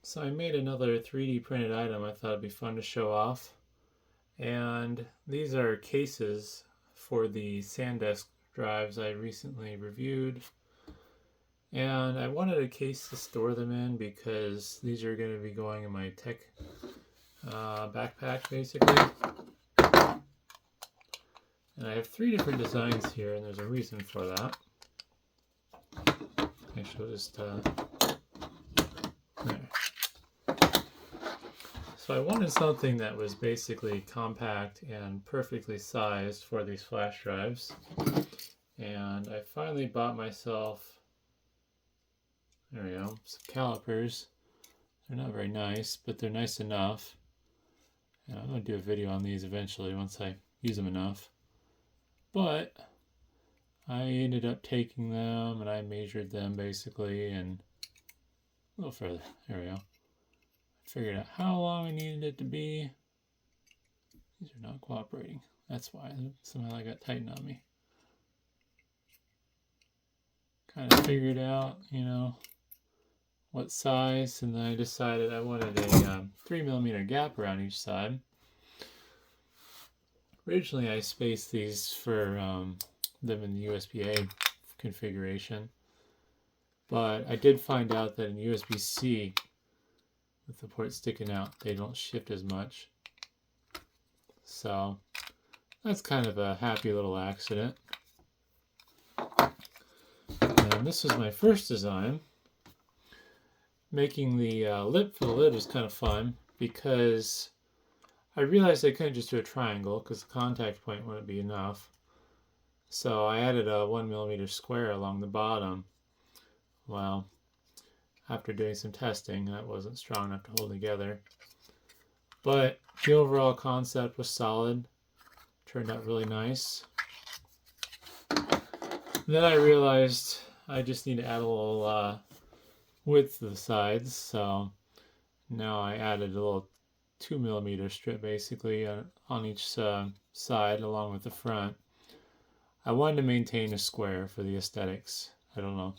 So I made another 3D printed item I thought it'd be fun to show off. And these are cases for the SanDisk drives I recently reviewed. And I wanted a case to store them in because these are going to be going in my tech backpack basically. And I have 3 different designs here, and there's a reason for that. Actually, I'll just there. So I wanted something that was basically compact and perfectly sized for these flash drives. And I finally bought myself, there we go, some calipers. They're not very nice, but they're nice enough. And I'm going to do a video on these eventually once I use them enough. But I ended up taking them and I measured them basically, and a little further, there we go. I figured out how long I needed it to be. These are not cooperating. That's why somehow I got tightened on me. Kind of figured out, you know, what size, and then I decided I wanted a 3mm gap around each side. Originally I spaced these for them in the USB-A configuration, but I did find out that in USB-C, with the port sticking out, they don't shift as much. So that's kind of a happy little accident. And this was my first design. Making the lip for the lid was kind of fun because I realized I couldn't just do a triangle because the contact point wouldn't be enough. So I added a 1mm square along the bottom. Well, after doing some testing, that wasn't strong enough to hold together. But the overall concept was solid. Turned out really nice. Then I realized I just need to add a little width to the sides, so now I added a little 2mm strip basically on each side along with the front. I wanted to maintain a square for the aesthetics. I don't know.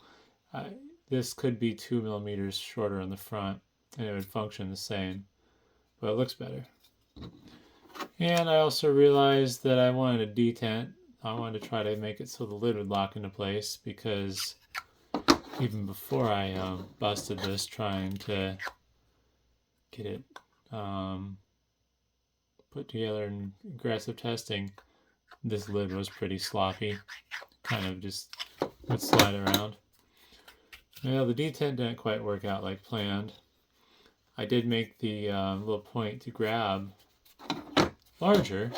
This could be 2mm shorter on the front and it would function the same, but it looks better. And I also realized that I wanted a detent. I wanted to try to make it so the lid would lock into place because even before I busted this trying to get it put together in aggressive testing, this lid was pretty sloppy. Kind of just would slide around. Well, the detent didn't quite work out like planned. I did make the little point to grab larger.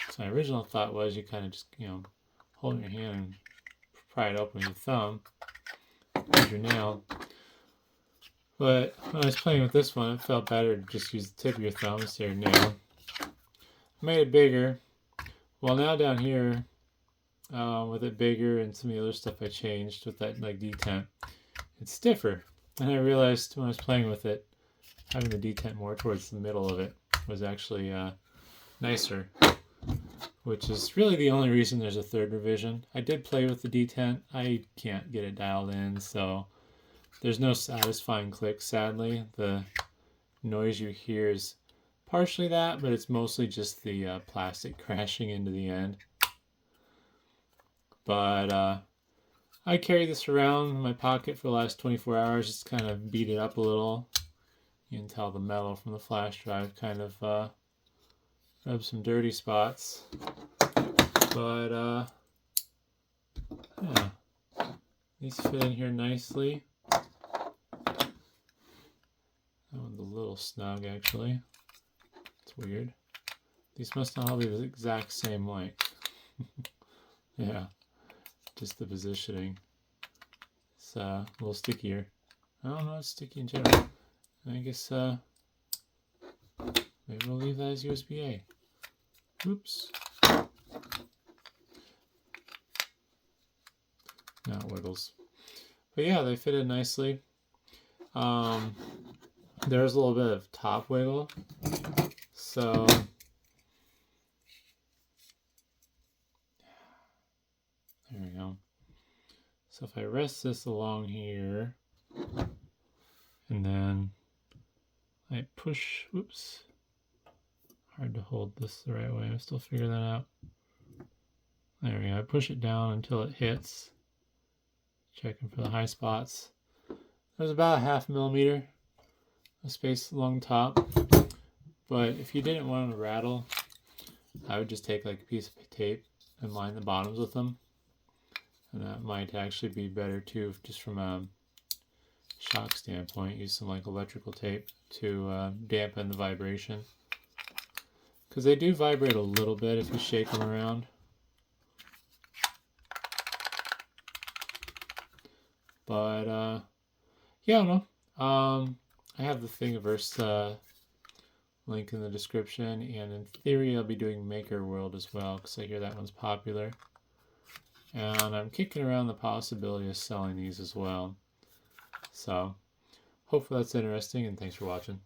So my original thought was you kind of just, you know, hold in your hand and pry it open with your thumb. Use your nail. But when I was playing with this one, it felt better to just use the tip of your thumb instead of your nail. I made it bigger. Well, now down here, with it bigger and some of the other stuff I changed with that like detent, it's stiffer. And I realized when I was playing with it, having the detent more towards the middle of it was actually nicer, which is really the only reason there's a third revision. I did play with the detent. I can't get it dialed in, so there's no satisfying click, sadly. The noise you hear is partially that, but it's mostly just the plastic crashing into the end. But I carry this around in my pocket for the last 24 hours, just kind of beat it up a little. You can tell the metal from the flash drive kind of rubs some dirty spots. But yeah, these fit in here nicely. That one's a little snug actually. It's weird. These must not all be the exact same length. Yeah, just the positioning. It's a little stickier. I don't know, it's sticky in general. I guess maybe we'll leave that as USB-A. Oops. Now it wiggles. But yeah, they fit in nicely. There's a little bit of top wiggle. So there we go. So if I rest this along here and then might push, whoops, hard to hold this the right way. I'm still figuring that out. There we go. I push it down until it hits. Checking for the high spots. There's about a 0.5 millimeter of space along the top. But if you didn't want to rattle, I would just take like a piece of tape and line the bottoms with them. And that might actually be better too, just from a shock standpoint. Use some like electrical tape to dampen the vibration. Because they do vibrate a little bit if you shake them around. But yeah, I don't know. I have the Thingiverse link in the description, and in theory I'll be doing Maker World as well, because I hear that one's popular. And I'm kicking around the possibility of selling these as well. So hopefully that's interesting, and thanks for watching.